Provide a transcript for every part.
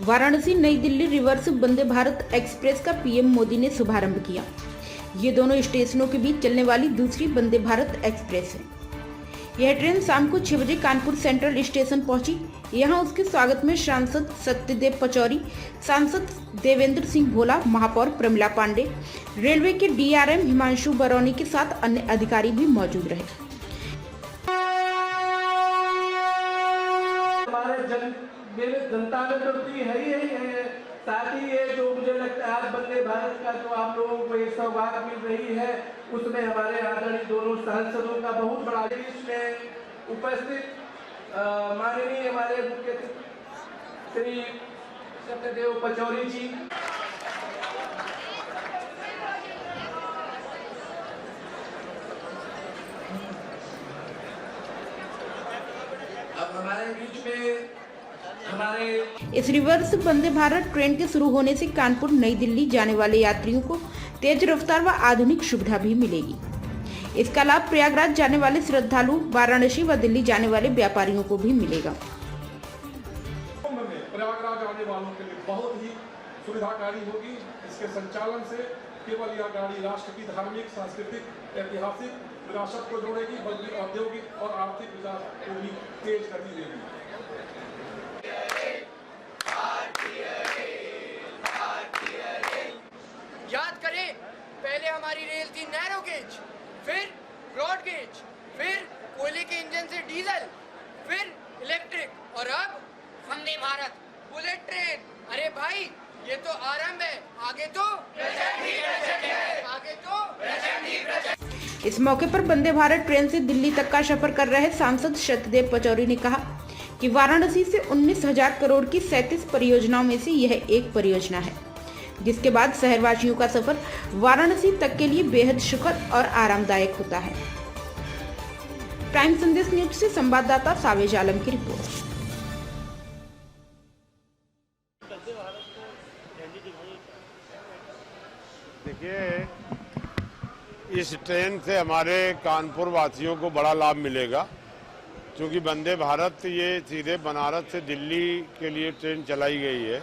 वाराणसी नई Delhi reverse Vande Bharat express का PM Modi ने शुभारंभ किया। ये दोनों स्टेशनों के बीच चलने वाली दूसरी वंदे भारत एक्सप्रेस है। यह ट्रेन शाम को 6 बजे कानपुर सेंट्रल स्टेशन पहुंची। यहां उसके स्वागत में सांसद सत्यदेव पचौरी, सांसद देवेंद्र सिंह भोला, महापौर प्रमिला पांडे, रेलवे के डीआरएम हिमांशु बरौनी के साथ अन्य अधिकारी भी मौजूद रहे। मेरे जनता में तो है ही है। साथ ही ये जो मुझे लगता है आज वंदे भारत का जो आप लोगों को एक सौगात मिल रही है, उसमें हमारे आदरणीय दोनों सांसदों का बहुत बड़ा इसमें उपस्थित माननीय हमारे मुख्य श्री सत्यदेव पचौरी जी, अब हमारे बीच में इस रिवर्स वंदे भारत ट्रेन के शुरू होने से कानपुर नई दिल्ली जाने वाले यात्रियों को तेज रफ्तार व आधुनिक सुविधा भी मिलेगी। इसका लाभ प्रयागराज जाने वाले श्रद्धालु, वाराणसी व दिल्ली जाने वाले व्यापारियों को भी मिलेगा। प्रयागराज आने वालों के लिए बहुत ही सुविधाकारी होगी। इसके संचालन से केवल यह गाड़ी राष्ट्र की धार्मिक, सांस्कृतिक, ऐतिहासिक विरासत को जोड़ेगी, बल्कि औद्योगिक और आर्थिक विकास को भी तेज गति देगी। याद करें, पहले हमारी रेल थी नैरो गेज, फिर ब्रॉड गेज, फिर कोयले के इंजन से डीजल, फिर इलेक्ट्रिक और अब वंदे भारत बुलेट ट्रेन। अरे भाई, ये तो आरंभ है, आगे तो इस मौके पर वंदे भारत ट्रेन से दिल्ली तक का सफर कर रहे सांसद सत्यदेव पचौरी ने कहा कि वाराणसी से 19,000 करोड़ की 37 परियोजनाओं में से यह एक परियोजना है, जिसके बाद शहरवासियों का सफर वाराणसी तक के लिए बेहद सुखद और आरामदायक होता है। प्राइम संदेश न्यूज से संवाददाता सावेज आलम की रिपोर्ट। देखिए, इस ट्रेन से हमारे कानपुर वासियों को बड़ा लाभ मिलेगा, क्योंकि वंदे भारत ये सीधे बनारस से दिल्ली के लिए ट्रेन चलाई गई है,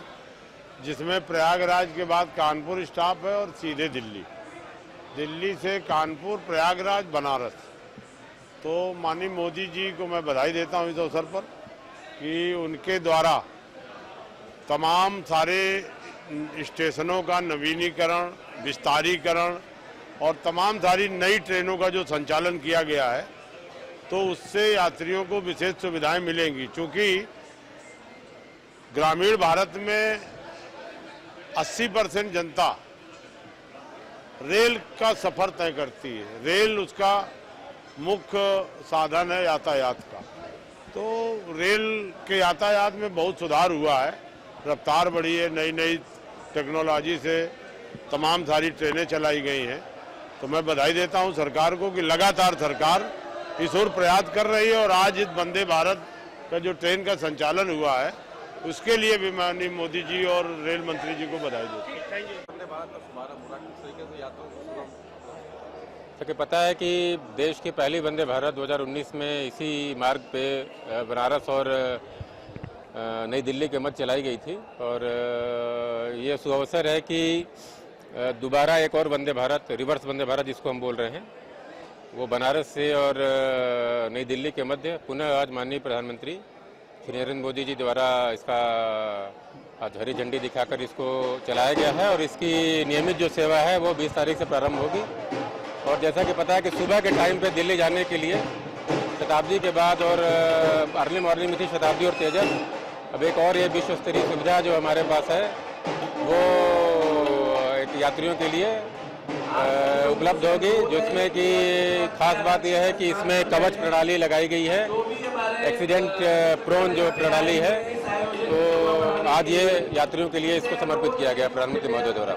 जिसमें प्रयागराज के बाद कानपुर स्टॉप है और सीधे दिल्ली से कानपुर, प्रयागराज, बनारस। तो माननीय मोदी जी को मैं बधाई देता हूं इस अवसर पर कि उनके द्वारा तमाम सारे स्टेशनों का नवीनीकरण, विस्तारीकरण और तमाम सारी नई ट्रेनों का जो संचालन किया गया है, तो उससे यात्रियों को विशेष सुविधाएं मिलेंगी। चूँकि ग्रामीण भारत में 80% जनता रेल का सफर तय करती है। रेल उसका मुख्य साधन है यातायात का। तो रेल के यातायात में बहुत सुधार हुआ है, रफ्तार बढ़ी है, नई टेक्नोलॉजी से तमाम सारी ट्रेनें चलाई गई हैं। तो मैं बधाई देता हूं सरकार को कि लगातार सरकार इस ओर प्रयास कर रही है, और आज इस वंदे भारत का जो ट्रेन का संचालन हुआ है, उसके लिए भी माननीय मोदी जी और रेल मंत्री जी को बधाई देता हूँ। पता है कि देश की पहली वंदे भारत 2019 में इसी मार्ग पे बनारस और नई दिल्ली के मध्य चलाई गई थी, और ये सुअवसर है कि दोबारा एक और वंदे भारत, रिवर्स वंदे भारत जिसको हम बोल रहे हैं, वो बनारस से और नई दिल्ली के मध्य पुनः आज माननीय प्रधानमंत्री श्री नरेंद्र मोदी जी द्वारा इसका आज हरी झंडी दिखाकर इसको चलाया गया है। और इसकी नियमित जो सेवा है वो 20 तारीख से प्रारंभ होगी। और जैसा कि पता है कि सुबह के टाइम पे दिल्ली जाने के लिए शताब्दी के बाद और अर्ली मॉर्निंग में थी शताब्दी और तेजस, अब एक और ये विश्व स्तरीय सुविधा जो हमारे पास है वो एक यात्रियों के लिए उपलब्ध होगी, जिसमें कि खास बात यह है कि इसमें कवच प्रणाली लगाई गई है, एक्सीडेंट प्रोन जो प्रणाली है। तो आज ये यात्रियों के लिए इसको समर्पित किया गया प्रधानमंत्री महोदय द्वारा।